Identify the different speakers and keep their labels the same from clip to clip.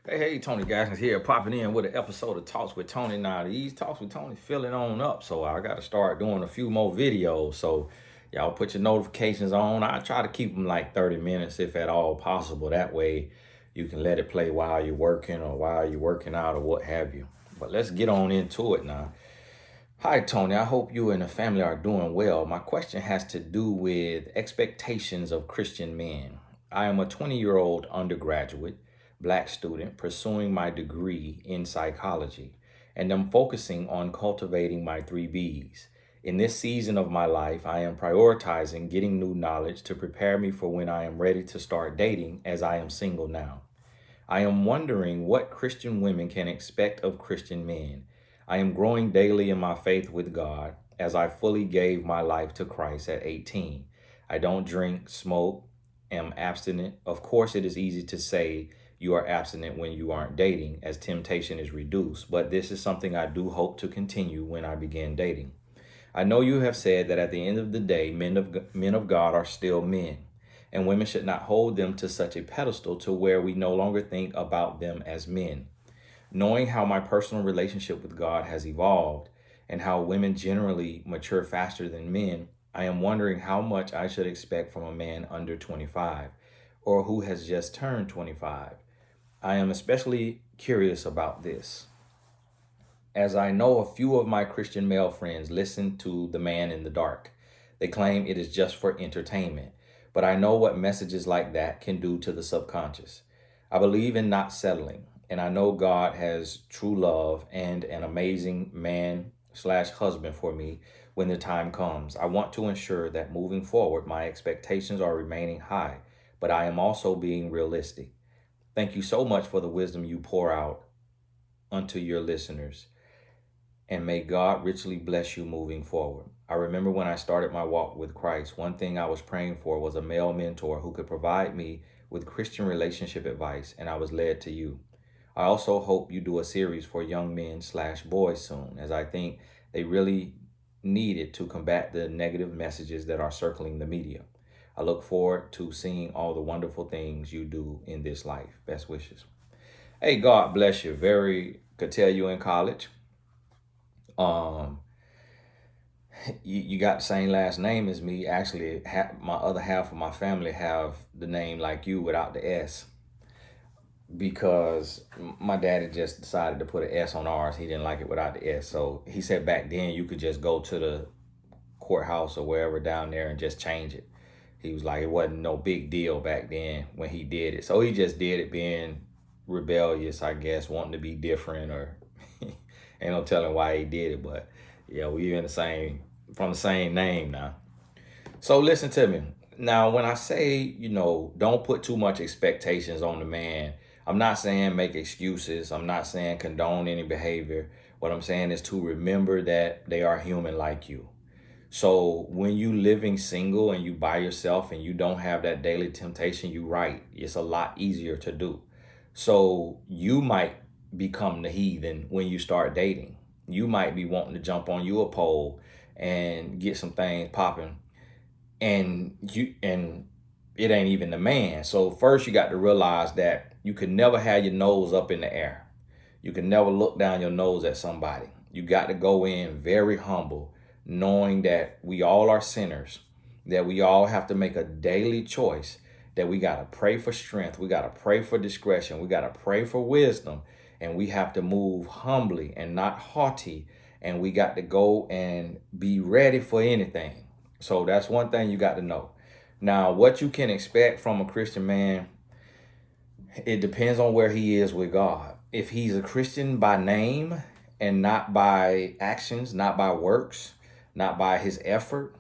Speaker 1: Hey, Tony Gaskins here, popping in with an episode of Talks with Tony. Now, these Talks with Tony filling on up, so I got to start doing a few more videos. So, y'all put your notifications on. I try to keep them like 30 minutes if at all possible. That way, you can let it play while you're working or while you're working out or what have you. But let's get on into it now. Hi, Tony. I hope you and the family are doing well. My question has to do with expectations of Christian men. I am a 20-year-old undergraduate, black student pursuing my degree in psychology, and I'm focusing on cultivating my three B's. In this season of my life, I am prioritizing getting new knowledge to prepare me for when I am ready to start dating, as I am single now. I am wondering what Christian women can expect of Christian men. I am growing daily in my faith with God as I fully gave my life to Christ at 18. I don't drink, smoke, am abstinent. Of course, it is easy to say you are abstinent when you aren't dating, as temptation is reduced, but this is something I do hope to continue when I begin dating. I know you have said that at the end of the day, men of God are still men, and women should not hold them to such a pedestal to where we no longer think about them as men. Knowing how my personal relationship with God has evolved and how women generally mature faster than men, I am wondering how much I should expect from a man under 25 or who has just turned 25. I am especially curious about this, as I know a few of my Christian male friends listen to The Man in the Dark. They claim it is just for entertainment, but I know what messages like that can do to the subconscious. I believe in not settling, and I know God has true love and an amazing man slash husband for me when the time comes. I want to ensure that moving forward, my expectations are remaining high, but I am also being realistic. Thank you so much for the wisdom you pour out unto your listeners, and may God richly bless you moving forward. I remember when I started my walk with Christ, one thing I was praying for was a male mentor who could provide me with Christian relationship advice, and I was led to you. I also hope you do a series for young men slash boys soon, as I think they really need it to combat the negative messages that are circling the media. I look forward to seeing all the wonderful things you do in this life. Best wishes. Hey, God bless you. Could tell you in college. Um, you got the same last name as me. Actually, my other half of my family have the name like you without the S, because my daddy just decided to put an S on ours. He didn't like it without the S. So he said back then you could just go to the courthouse or wherever down there and just change it. He was like, it wasn't no big deal back then when he did it. So he just did it, being rebellious, I guess, wanting to be different, or ain't no telling why he did it. But yeah, we in the same, from the same name now. So listen to me. Now, when I say, don't put too much expectations on the man, I'm not saying make excuses. I'm not saying condone any behavior. What I'm saying is to remember that they are human like you. So when you living single and you by yourself and you don't have that daily temptation, you right, it's a lot easier to do. So you might become the heathen when you start dating. You might be wanting to jump on you a pole and get some things popping, and it ain't even the man. So first you got to realize that you can never have your nose up in the air. You can never look down your nose at somebody. You got to go in very humble, knowing that we all are sinners, that we all have to make a daily choice, that we got to pray for strength, we got to pray for discretion, we got to pray for wisdom, and we have to move humbly and not haughty, and we got to go and be ready for anything. So that's one thing you got to know. Now, what you can expect from a Christian man, it depends on where he is with God. If he's a Christian by name and not by actions, not by works, not by his effort,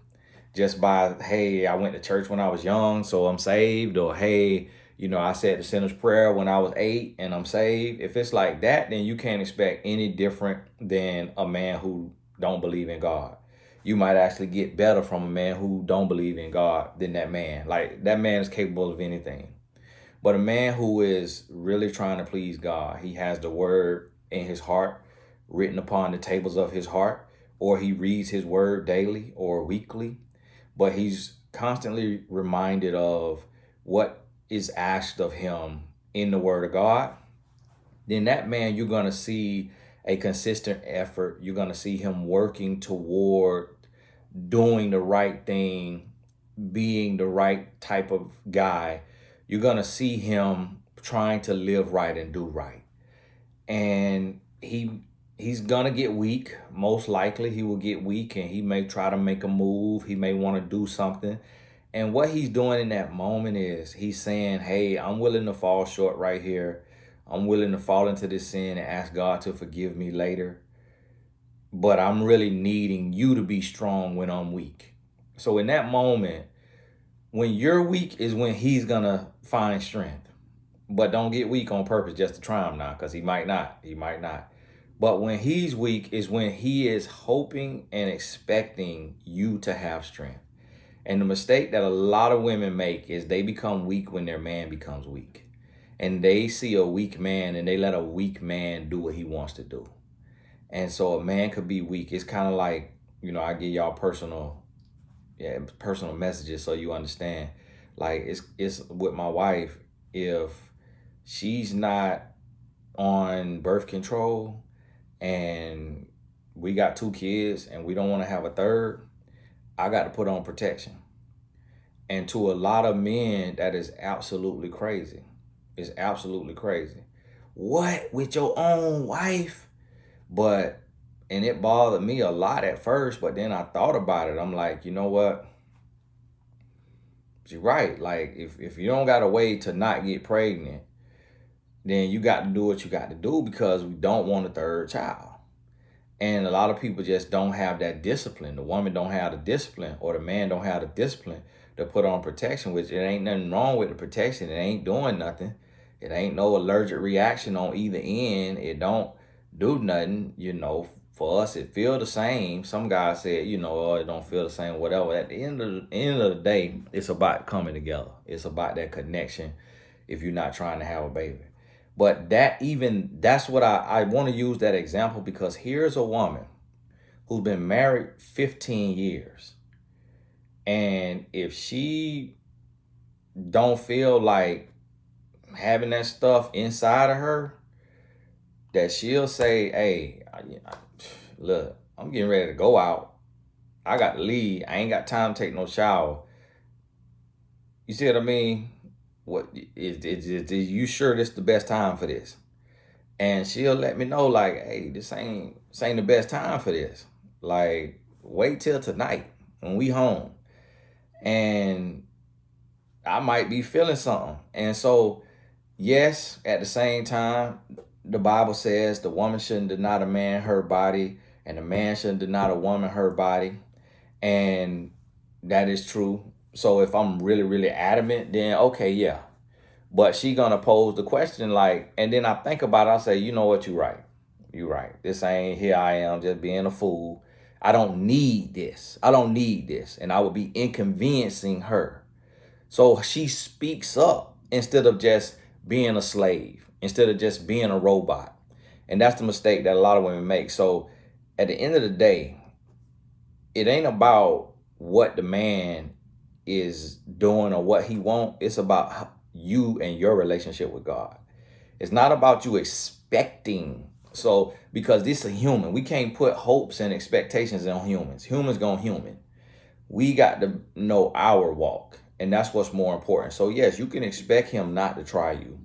Speaker 1: just by, hey, I went to church when I was young, so I'm saved, or hey, I said the sinner's prayer when I was 8 and I'm saved. If it's like that, then you can't expect any different than a man who don't believe in God. You might actually get better from a man who don't believe in God than that man. Like, that man is capable of anything. But a man who is really trying to please God, he has the word in his heart, written upon the tables of his heart, or he reads his word daily or weekly, but he's constantly reminded of what is asked of him in the word of God. then that man, you're going to see a consistent effort. You're going to see him working toward doing the right thing, being the right type of guy. You're going to see him trying to live right and do right. And he's going to get weak. Most likely he will get weak, and he may try to make a move. He may want to do something. And what he's doing in that moment is he's saying, hey, I'm willing to fall short right here. I'm willing to fall into this sin and ask God to forgive me later. But I'm really needing you to be strong when I'm weak. So in that moment, when you're weak is when he's going to find strength. But don't get weak on purpose just to try him now, because he might not. He might not. But when he's weak is when he is hoping and expecting you to have strength. And the mistake that a lot of women make is they become weak when their man becomes weak. And they see a weak man and they let a weak man do what he wants to do. And so a man could be weak. It's kind of like, I give y'all personal messages so you understand. Like it's with my wife, if she's not on birth control and we got 2 kids and we don't want to have a third, I got to put on protection. And to a lot of men, that is absolutely crazy. It's absolutely crazy. What? With your own wife? And it bothered me a lot at first, but then I thought about it. I'm like, you know what? She's right. Like, if you don't got a way to not get pregnant, then you got to do what you got to do, because we don't want a third child. And a lot of people just don't have that discipline. The woman don't have the discipline, or the man don't have the discipline to put on protection, which it ain't nothing wrong with the protection. It ain't doing nothing. It ain't no allergic reaction on either end. It don't do nothing. For us, it feel the same. Some guys said, oh, it don't feel the same, whatever. At the end of the day, it's about coming together. It's about that connection if you're not trying to have a baby. But that's what I want to use that example, because here's a woman who's been married 15 years. And if she don't feel like having that stuff inside of her, that she'll say, hey, look, I'm getting ready to go out. I got to leave. I ain't got time to take no shower. You see what I mean? What is you sure this the best time for this? And she'll let me know, like, hey, this ain't the best time for this. Like, wait till tonight when we home. And I might be feeling something. And so, yes, at the same time, the Bible says the woman shouldn't deny the man her body, and the man shouldn't deny the woman her body. And that is true. So if I'm really, really adamant, then okay, yeah. But she gonna pose the question, like, and then I think about it, I say, you know what, you're right. You're right. This ain't, here I am just being a fool. I don't need this. I don't need this. And I would be inconveniencing her. So she speaks up instead of just being a slave, instead of just being a robot. And that's the mistake that a lot of women make. So at the end of the day, it ain't about what the man is doing or what he wants. It's about you and your relationship with God. It's not about you expecting. So, because this is a human, we can't put hopes and expectations on humans. Humans gonna human. We got to know our walk, and that's what's more important. So yes, you can expect him not to try you,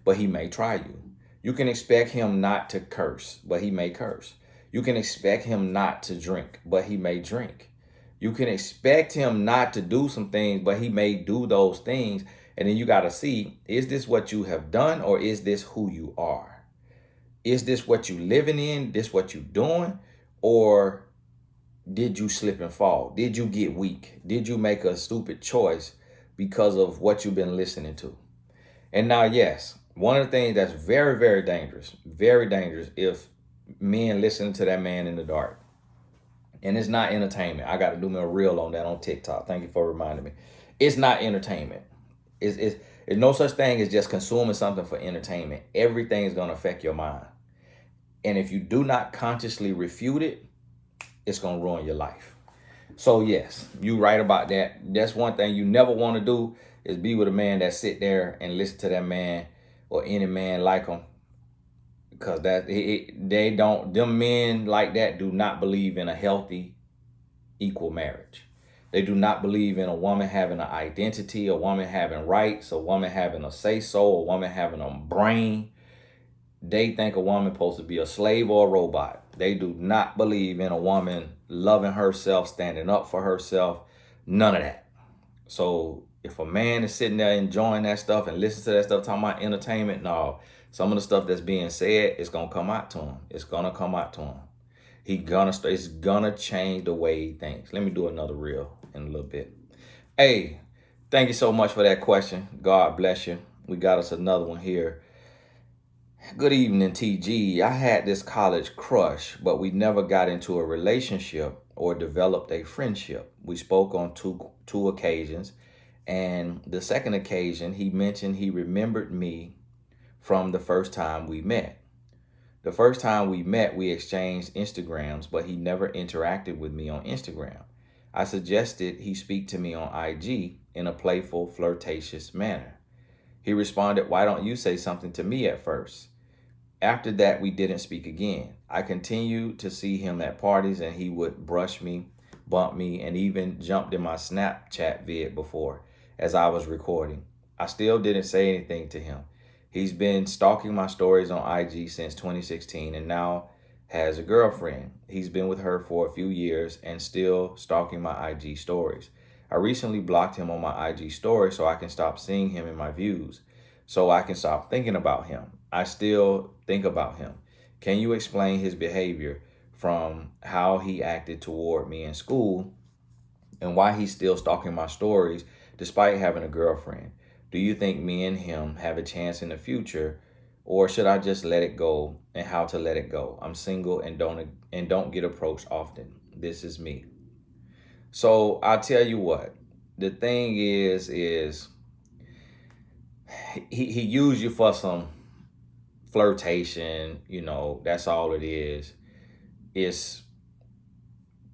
Speaker 1: but he may try you. You can expect him not to curse, but he may curse. You can expect him not to drink, but he may drink. You can expect him not to do some things, but he may do those things. And then you got to see, is this what you have done, or is this who you are? Is this what you living in? This what you doing? Or did you slip and fall? Did you get weak? Did you make a stupid choice because of what you've been listening to? And now, yes, one of the things that's very, very dangerous if men listen to that man in the dark. And it's not entertainment. I got to do me a reel on that on TikTok. Thank you for reminding me. It's not entertainment. It's no such thing as just consuming something for entertainment. Everything is going to affect your mind. And if you do not consciously refute it, it's going to ruin your life. So yes, you right about that. That's one thing you never want to do, is be with a man that sit there and listen to that man or any man like him because them men like that do not believe in a healthy, equal marriage. They do not believe in a woman having an identity, a woman having rights, a woman having a say-so, a woman having a brain. They think a woman supposed to be a slave or a robot. They do not believe in a woman loving herself, standing up for herself, none of that. So if a man is sitting there enjoying that stuff and listening to that stuff, talking about entertainment, no, some of the stuff that's being said is gonna come out to him. It's gonna come out to him. It's gonna change the way he thinks. Let me do another reel in a little bit. Hey, thank you so much for that question. God bless you. We got us another one here. Good evening, TG. I had this college crush, but we never got into a relationship or developed a friendship. We spoke on two occasions, and the second occasion, he mentioned he remembered me from the first time we met. The first time we met, we exchanged Instagrams, but he never interacted with me on Instagram. I suggested he speak to me on IG in a playful, flirtatious manner. He responded, "Why don't you say something to me at first?" After that, we didn't speak again. I continued to see him at parties, and he would brush me, bump me, and even jumped in my Snapchat vid before as I was recording. I still didn't say anything to him. He's been stalking my stories on IG since 2016 and now has a girlfriend. He's been with her for a few years and still stalking my IG stories. I recently blocked him on my IG story so I can stop seeing him in my views, so I can stop thinking about him. I still think about him. Can you explain his behavior from how he acted toward me in school and why he's still stalking my stories despite having a girlfriend? Do you think me and him have a chance in the future, or should I just let it go, and how to let it go? I'm single and don't get approached often. This is me. So I'll tell you what. The thing is he used you for some flirtation, that's all it is. It's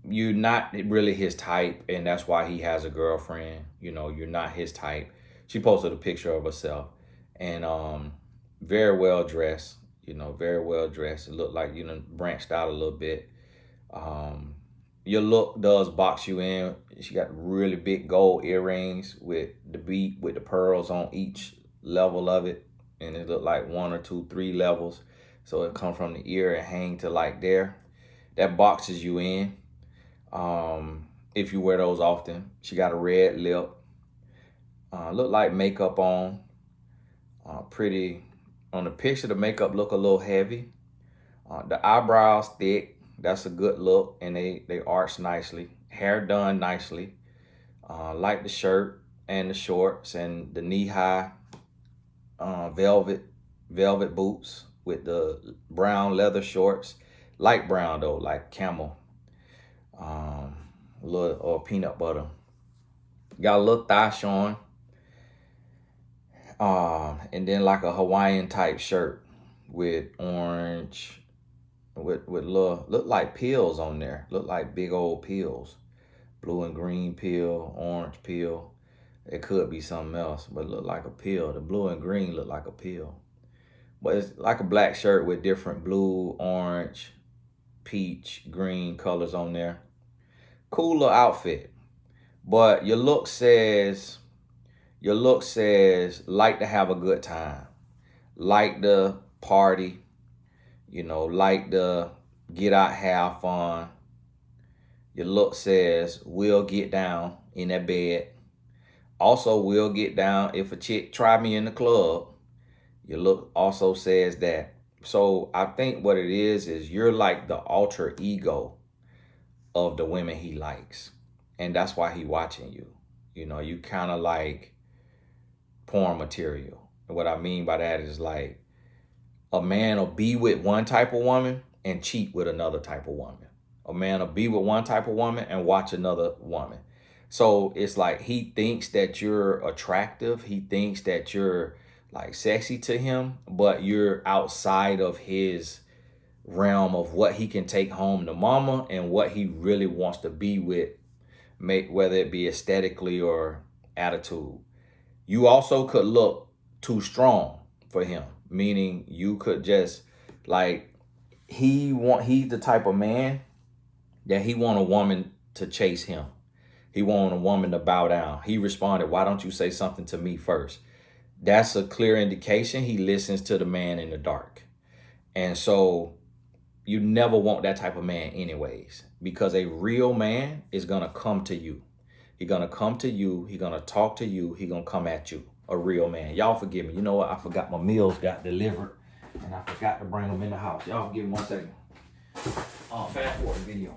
Speaker 1: you're not really his type, and that's why he has a girlfriend. You're not his type. She posted a picture of herself, and very well dressed, very well dressed. It looked like branched out a little bit. Your look does box you in. She got really big gold earrings with the pearls on each level of it, and it looked like 1 or 2, 3 levels. So it come from the ear and hang to like there. That boxes you in. If you wear those often. She got a red lip. Look like makeup on. Pretty. On the picture, the makeup look a little heavy. The eyebrows thick. That's a good look, and they arch nicely. Hair done nicely. Like the shirt and the shorts and the knee-high velvet boots with the brown leather shorts. Light brown though, like camel. Little or peanut butter. Got a little thigh showing. And then like a Hawaiian type shirt with orange, with little, look like peels on there. Look like big old peels. Blue and green peel, orange peel. It could be something else, but it look like a peel. The blue and green look like a peel. But it's like a black shirt with different blue, orange, peach, green colors on there. Cool little outfit. But your look says like to have a good time. Like to party. Like to get out, have fun. Your look says will get down in that bed. Also will get down if a chick try me in the club. Your look also says that. So I think what it is you're like the alter ego of the women he likes. And that's why he watching you. You kind of like porn material. And what I mean by that is like a man will be with one type of woman and cheat with another type of woman. A man will be with one type of woman and watch another woman. So it's like he thinks that you're attractive. He thinks that you're like sexy to him, but you're outside of his realm of what he can take home to mama and what he really wants to be with, whether it be aesthetically or attitude. You also could look too strong for him, meaning you could just Like he's the type of man that he want a woman to chase him. He want a woman to bow down. He responded, "Why don't you say something to me first?" That's a clear indication he listens to the man in the dark. And so you never want that type of man anyways, because a real man is going to come to you. He's going to come to you. He's going to talk to you. He's going to come at you. A real man. Y'all forgive me. You know what? I forgot my meals got delivered and I forgot to bring them in the house. Y'all forgive me 1 second. Fast forward the video.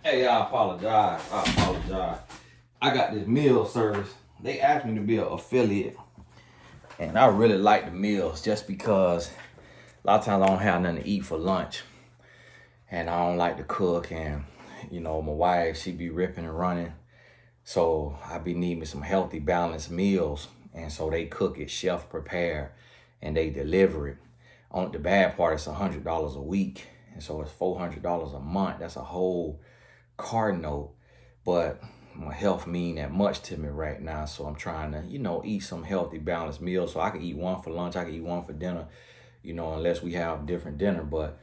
Speaker 1: Hey, I apologize. I got this meal service. They asked me to be an affiliate. And I really like the meals just because a lot of times I don't have nothing to eat for lunch. And I don't like to cook. And, you know, my wife, she be ripping and running. So I be needing some healthy, balanced meals. And so they cook it, chef prepare, and they deliver it. On the bad part, it's $100 a week. And so it's $400 a month. That's a whole car note. But my health mean that much to me right now. So I'm trying to, you know, eat some healthy, balanced meals. So I can eat one for lunch. I can eat one for dinner, you know, unless we have different dinner. But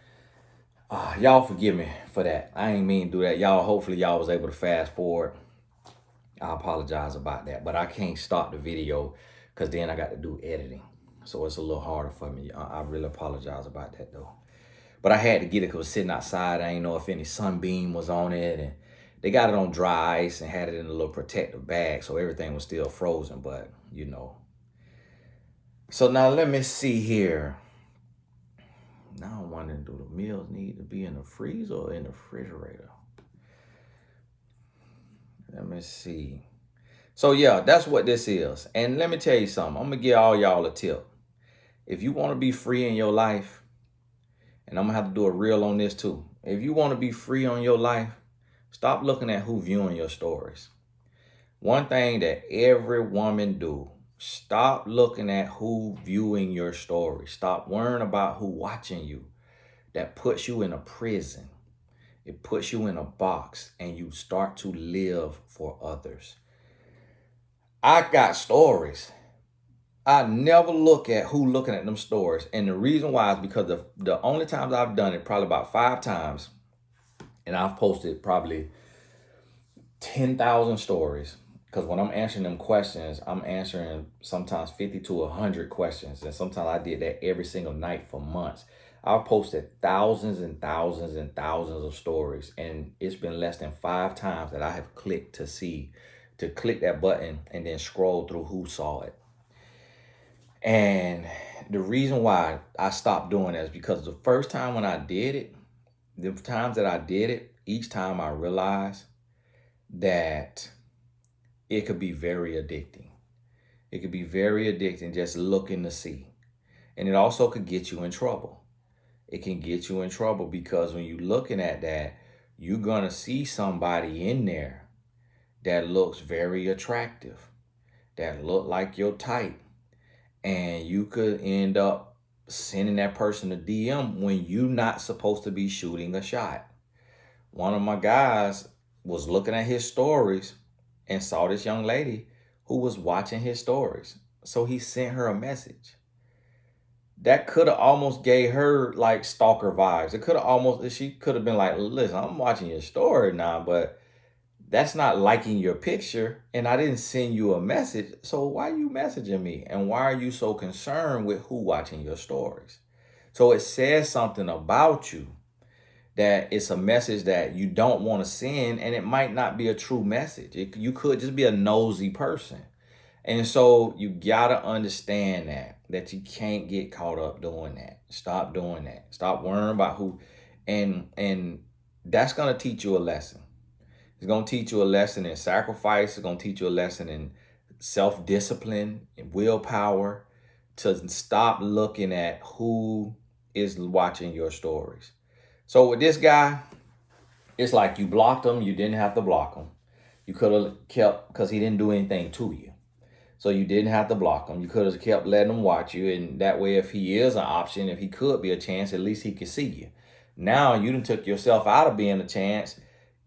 Speaker 1: y'all forgive me for that. I ain't mean to do that. Y'all, hopefully y'all was able to fast forward. I apologize about that. But I can't stop the video because then I got to do editing. So it's a little harder for me. I really apologize about that though. But I had to get it because it was sitting outside. I didn't know if any sunbeam was on it. And they got it on dry ice and had it in a little protective bag. So everything was still frozen, but you know. So now let me see here. Now I'm wondering, do the meals need to be in the freezer or in the refrigerator? Let me see. So yeah, that's what this is. And let me tell you something. I'm going to give all y'all a tip. If you want to be free in your life, and I'm going to have to do a reel on this too. If you want to be free on your life, stop looking at who viewing your stories. One thing that every woman do, stop looking at who viewing your story. Stop worrying about who watching you. That puts you in a prison. It puts you in a box and you start to live for others. I got stories. I never look at who looking at them stories. And the reason why is because the only times I've done it, probably about 5 times, and I've posted probably 10,000 stories. Because when I'm answering them questions, I'm answering sometimes 50 to 100 questions. And sometimes I did that every single night for months. I've posted thousands and thousands and thousands of stories. And it's been less than 5 times that I have clicked to click that button and then scroll through who saw it. And the reason why I stopped doing that is because the first time when I did it, the times that I did it, each time I realized that it could be very addicting. It could be very addicting just looking to see. And it also could get you in trouble. It can get you in trouble because when you're looking at that, you're going to see somebody in there that looks very attractive, that look like your type. And you could end up sending that person a DM when you're not supposed to be shooting a shot. One of my guys was looking at his stories and saw this young lady who was watching his stories. So he sent her a message. That could have almost gave her like stalker vibes. It could have almost, she could have been like, listen, I'm watching your story now, but that's not liking your picture. And I didn't send you a message. So why are you messaging me? And why are you so concerned with who watching your stories? So it says something about you that it's a message that you don't want to send, and it might not be a true message. You could just be a nosy person. And so you gotta understand that you can't get caught up doing that. Stop doing that. Stop worrying about who, and that's gonna teach you a lesson. It's gonna teach you a lesson in sacrifice. It's gonna teach you a lesson in self-discipline and willpower to stop looking at who is watching your stories. So with this guy, it's like you blocked him. You didn't have to block him. You could have kept, because he didn't do anything to you. So you didn't have to block him. You could have kept letting him watch you. And that way, if he is an option, if he could be a chance, at least he could see you. Now you done took yourself out of being a chance.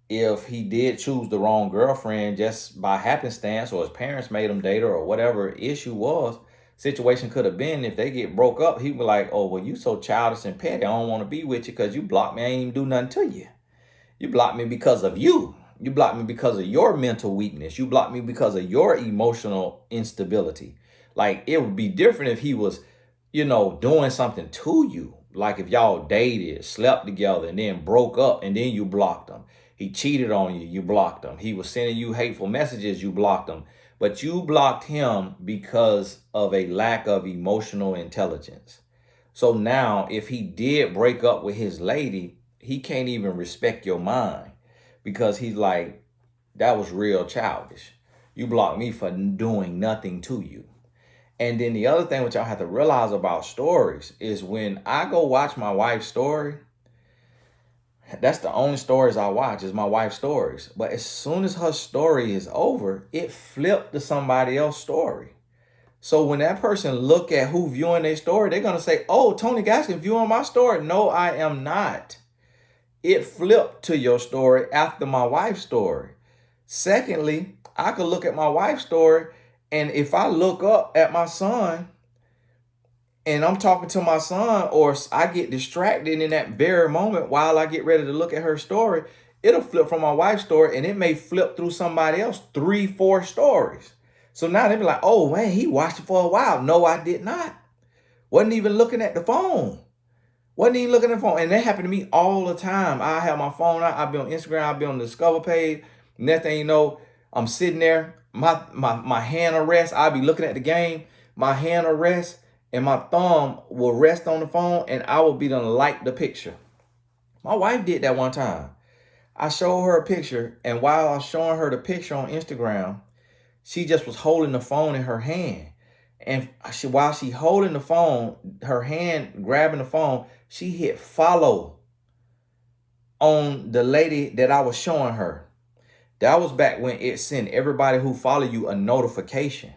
Speaker 1: If he did choose the wrong girlfriend just by happenstance, or his parents made him date her, or whatever issue was, situation could have been, if they get broke up, he'd be like, oh, well, you so childish and petty. I don't want to be with you because you blocked me. I ain't even do nothing to you. You blocked me because of you. You blocked me because of your mental weakness. You blocked me because of your emotional instability. Like, it would be different if he was, doing something to you. Like if y'all dated, slept together, and then broke up, and then you blocked him. He cheated on you, you blocked him. He was sending you hateful messages, you blocked him. But you blocked him because of a lack of emotional intelligence. So now, if he did break up with his lady, he can't even respect your mind because he's like, that was real childish. You blocked me for doing nothing to you. And then the other thing which y'all have to realize about stories is when I go watch my wife's story, that's the only stories I watch is my wife's stories. But as soon as her story is over, it flipped to somebody else's story. So when that person look at who viewing their story, they're going to say, oh, Tony Gaskin viewing my story. No, I am not. It flipped to your story after my wife's story. Secondly, I could look at my wife's story, and if I look up at my son and I'm talking to my son, or I get distracted in that very moment while I get ready to look at her story, it'll flip from my wife's story, and it may flip through somebody else 3-4 stories. So now they be like, oh, man, he watched it for a while. No, I did not. Wasn't even looking at the phone. Wasn't even looking at the phone. And that happened to me all the time. I have my phone out. I'll be on Instagram. I'll be on the Discover page. Next thing you know, I'm sitting there. My hand will rest. I'll be looking at the game. My hand will rest. And my thumb will rest on the phone. And I will be done like the picture. My wife did that one time. I showed her a picture. And while I was showing her the picture on Instagram, she just was holding the phone in her hand. And while she holding the phone, her hand grabbing the phone, she hit follow on the lady that I was showing her. That was back when it sent everybody who follow you a notification.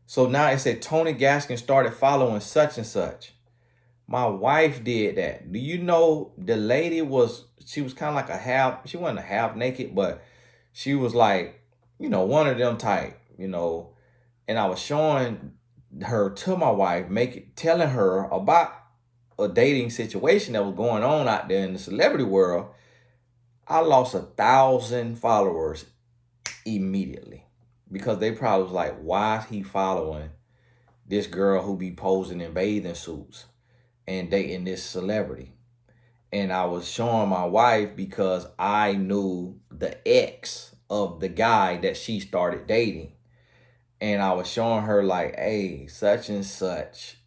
Speaker 1: So now it said Tony Gaskin started following such and such. My wife did that. Do you know the lady she was kind of like she wasn't a half naked, but she was like, one of them type, and I was showing her to my wife, telling her about a dating situation that was going on out there in the celebrity world. I lost 1,000 followers immediately because they probably was like, why is he following this girl who be posing in bathing suits and dating this celebrity? And I was showing my wife because I knew the ex of the guy that she started dating. And I was showing her like, hey, such and such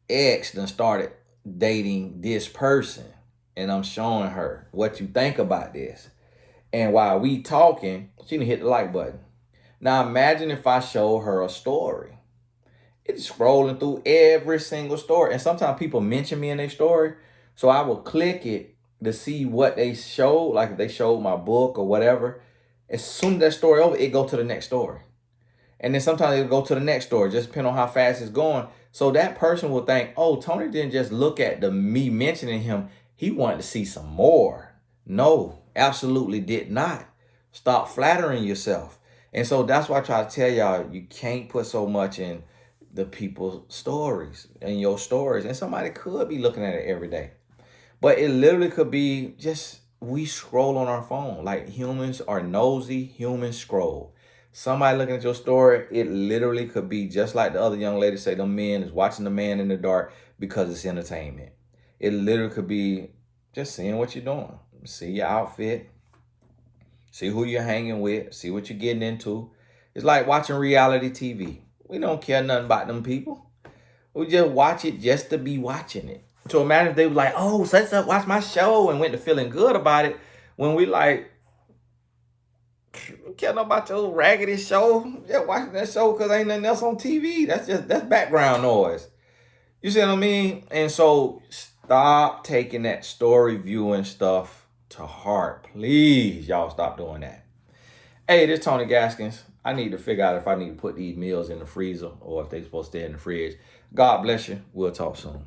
Speaker 1: ex done started dating this person. And I'm showing her what you think about this. And while we talking, she didn't hit the like button. Now imagine if I show her a story. It's scrolling through every single story. And sometimes people mention me in their story. So I will click it to see what they showed. Like if they showed my book or whatever. As soon as that story over, it go to the next story. And then sometimes it'll go to the next story, just depending on how fast it's going. So that person will think, oh, Tony didn't just look at the me mentioning him. He wanted to see some more. No, absolutely did not. Stop flattering yourself. And so that's why I try to tell y'all, you can't put so much in the people's stories, in your stories. And somebody could be looking at it every day. But it literally could be just we scroll on our phone. Like humans are nosy, humans scroll. Somebody looking at your story, it literally could be just like the other young lady say, the men is watching the man in the dark because it's entertainment. It literally could be just seeing what you're doing. See your outfit, see who you're hanging with, see what you're getting into. It's like watching reality TV. We don't care nothing about them people. We just watch it just to be watching it. So imagine if they were like, oh, such up, watch my show and went to feeling good about it. When we like, don't care nothing about your raggedy show. Just watching that show because ain't nothing else on TV. That's background noise. You see what I mean? And so stop taking that story viewing stuff to heart. Please, y'all stop doing that. Hey, this is Tony Gaskins. I need to figure out if I need to put these meals in the freezer or if they're supposed to stay in the fridge. God bless you. We'll talk soon.